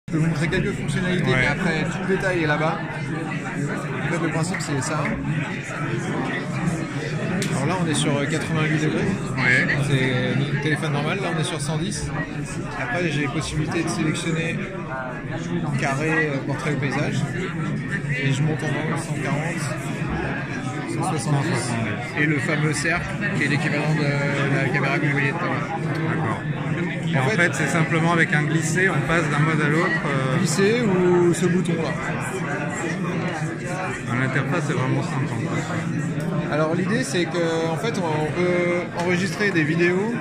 Je peux vous montrer quelques fonctionnalités, mais après tout le détail est là-bas. En fait, le principe c'est ça. Alors là, on est sur 88 degrés. C'est notre téléphone normal. Là, on est sur 110. Après, j'ai les possibilités de sélectionner carré, portrait ou paysage. Et je monte en haut 140, 170. Et le fameux cercle, qui est l'équivalent de la caméra que vous voyez tout à l'heure. D'accord. Et en fait, c'est simplement avec un glissé, on passe d'un mode à l'autre. Glisser ou ce bouton-là. L'interface est vraiment simple. Alors l'idée c'est qu'en fait on peut enregistrer des vidéos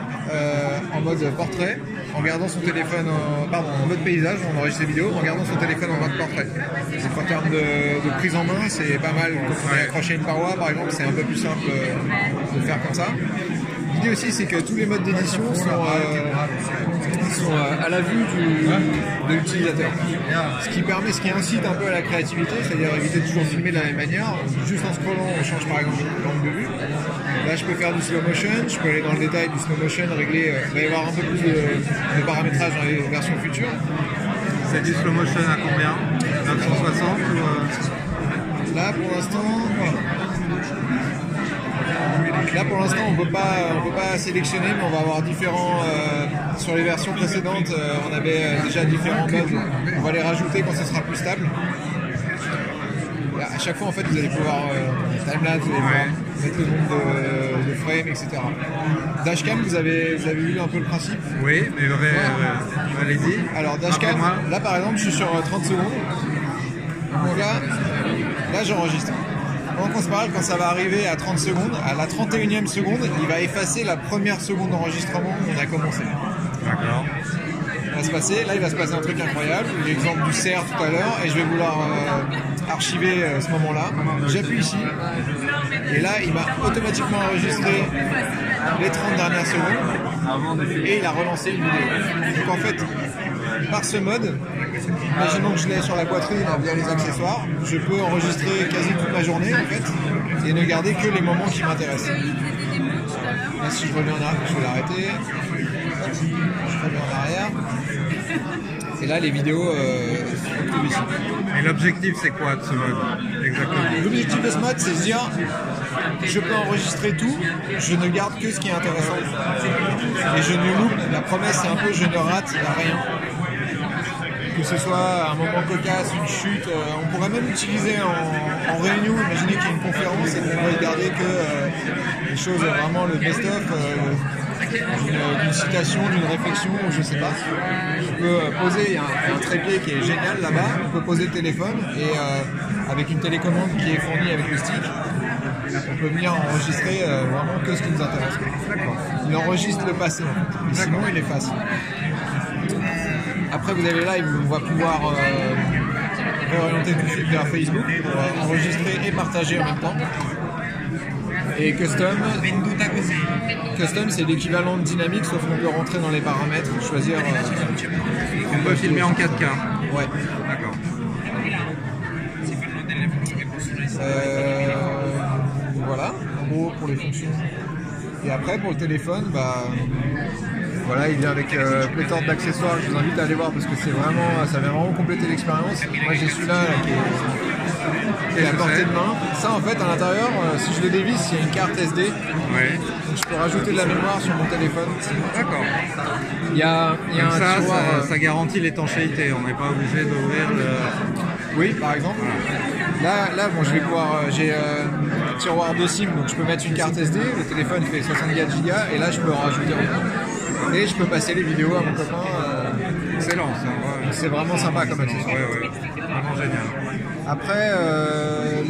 en mode portrait en gardant son téléphone en mode paysage, on enregistre des vidéos en gardant son téléphone en mode portrait. Donc en termes de prise en main c'est pas mal. Quand on est accroché à une paroi par exemple, c'est un peu plus simple de faire comme ça. L'idée aussi c'est que tous les modes d'édition sont à la vue de l'utilisateur. Ce qui incite un peu à la créativité, c'est-à-dire éviter de toujours filmer de la même manière. Juste en scrollant, on change par exemple l'angle de vue. Là, je peux faire du slow motion, je peux aller dans le détail du slow motion, régler. Il va y avoir un peu plus de paramétrage dans les versions futures. C'est du slow motion à combien 960 ou Là, pour l'instant. Là pour l'instant on peut pas sélectionner, mais on va avoir différents sur les versions précédentes on avait déjà différents modes, on va les rajouter quand ce sera plus stable. Et à chaque fois en fait vous allez pouvoir timelapse, vous allez pouvoir mettre le nombre de frames, etc. Dashcam, vous avez vu un peu le principe? Oui, mais allez-y. Alors dashcam, là par exemple je suis sur 30 secondes, donc là j'enregistre. Pendant qu'on se parle, quand ça va arriver à 30 secondes, à la 31e seconde, il va effacer la première seconde d'enregistrement où on a commencé. D'accord. Là il va se passer un truc incroyable, l'exemple du cerf tout à l'heure, et je vais vouloir archiver ce moment-là. J'appuie ici, et là il m'a automatiquement enregistré les 30 dernières secondes, et il a relancé une vidéo. Donc en fait, par ce mode, imaginons que je l'ai sur la poitrine via les accessoires, je peux enregistrer quasi toute ma journée en fait et ne garder que les moments qui m'intéressent. Là, si je reviens en arrière, je vais l'arrêter. Je reviens en arrière. Et là, les vidéos se trouvent ici. Et l'objectif, c'est quoi de ce mode exactement? L'objectif de ce mode, c'est de se dire je peux enregistrer tout, je ne garde que ce qui est intéressant. Et je ne loupe, la promesse c'est un peu je ne rate rien. Que ce soit un moment cocasse, une chute, on pourrait même l'utiliser en réunion. Imaginez qu'il y a une conférence et qu'on va y garder que les choses, vraiment le best-of, d'une citation, d'une réflexion, je sais pas. On peut poser, il y a un trépied qui est génial là-bas, on peut poser le téléphone et avec une télécommande qui est fournie avec le stick, on peut venir enregistrer vraiment que ce qui nous intéresse. Il enregistre le passé, et sinon il efface. Après vous avez live où on va pouvoir réorienter tout de suite vers Facebook pour enregistrer et partager en même temps. Et custom c'est l'équivalent de dynamique, sauf qu'on peut rentrer dans les paramètres, choisir. On peut filmer en 4K. Ouais. D'accord. Voilà, en gros pour les fonctions. Et après pour le téléphone, voilà, il vient avec pléthore d'accessoires. Je vous invite à aller voir parce que ça vient vraiment compléter l'expérience. Moi j'ai celui-là qui est à portée de main. Ça en fait à l'intérieur, si je le dévisse, il y a une carte SD. Ouais. Donc, je peux rajouter de la mémoire sur mon téléphone. D'accord. Il y a un tiroir, ça garantit l'étanchéité. On n'est pas obligé d'ouvrir le. Oui, par exemple. Voilà. Là, bon, je vais pouvoir. J'ai un tiroir de SIM, donc je peux mettre une carte SD. Le téléphone fait 64 Go et là, je peux en rajouter un. Et je peux passer les vidéos à mon copain. Excellent, ça. Ouais. C'est vraiment sympa comme accessoire. Ouais. Vraiment génial. Après,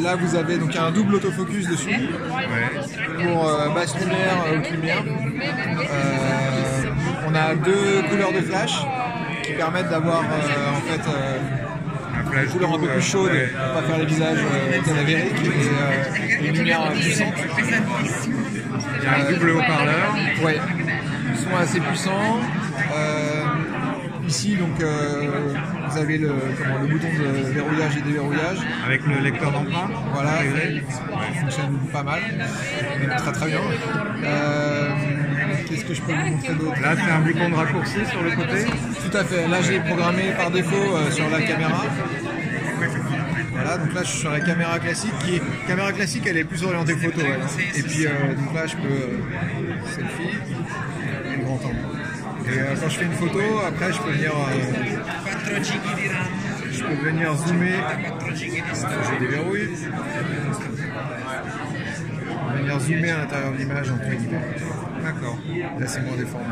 là, vous avez donc un double autofocus dessus pour basse lumière, haute lumière. On a 2 couleurs de flash qui permettent d'avoir en fait une couleur un peu plus chaude pour pas faire les visages cadavériques et une lumière puissante. Il y a un double haut-parleur. Ouais, ils sont assez puissants. Ici, donc, vous avez le bouton de verrouillage et déverrouillage. Avec le lecteur d'empreinte. Voilà, il fonctionne pas mal, même très très bien. Qu'est-ce que je peux vous montrer d'autres. Là, c'est un bouton de raccourci sur le côté. Tout à fait. Là, j'ai programmé par défaut sur la caméra. Voilà, donc là, je suis sur la caméra classique. Caméra classique, elle est plus orientée photo. Ouais. Et puis, donc là, je peux selfie et grand angle. Et quand je fais une photo, après, je peux venir zoomer. Je déverrouille. Venir zoomer à l'intérieur de l'image entre guillemets. D'accord. Là, c'est moins déformé.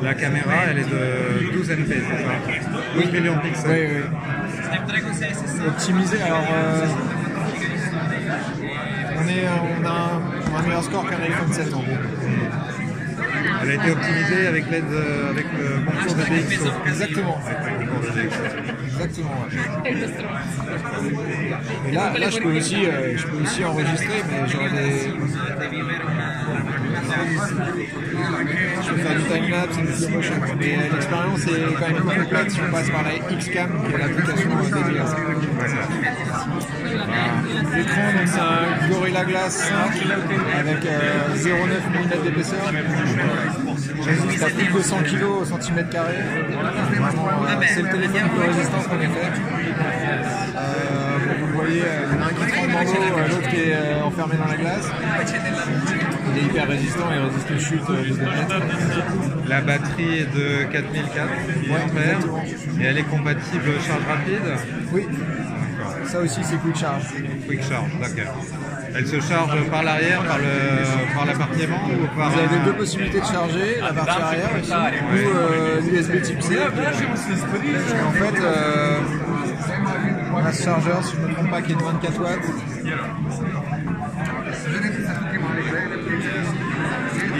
La caméra, elle est de 12 MP, c'est ça? 12 millions de pixels. Oui, oui. Optimisé, alors on a un meilleur score qu'un iPhone 7 en gros. Elle a été optimisée avec l'aide avec le concours de DxO. Exactement. Exactement. Ouais. Et là, je peux aussi enregistrer, mais j'aurais des. Je peux faire du timelapse et du slow motion. Mais l'expérience est quand même plus complète si on passe par la Xcam, qui est l'application dédiée. L'écran, donc c'est un Gorilla Glass 5 avec 0,9 mm d'épaisseur. Résiste à plus de 200 kg au centimètre carré. C'est le téléphone le plus résistant qu'on ait fait. Vous voyez, il y en a un qui tremble dans l'eau, l'autre qui est enfermé dans la glace. Il est hyper résistant, il résiste aux chutes de 2 mètres. La batterie est de 4004 mAh et elle est compatible charge rapide? Oui. Ça aussi, c'est Quick Charge. Quick Charge, d'accord. Elle se charge par l'arrière, par la partie aimant ou par... Vous avez deux possibilités de charger, la partie arrière ici, ou l'USB type C. En fait, on a ce chargeur, si je ne me trompe pas, qui est de 24 watts.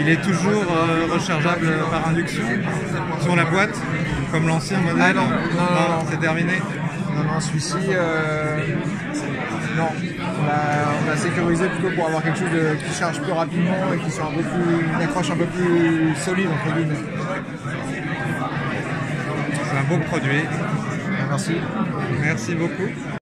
Il est toujours rechargeable par induction sur la boîte, comme l'ancien modèle? Ah non, c'est terminé? Non, celui-ci, non. On a sécurisé plutôt pour avoir quelque chose qui charge plus rapidement et qui soit une accroche un peu plus solide entre guillemets. C'est un beau produit. Merci. Merci beaucoup.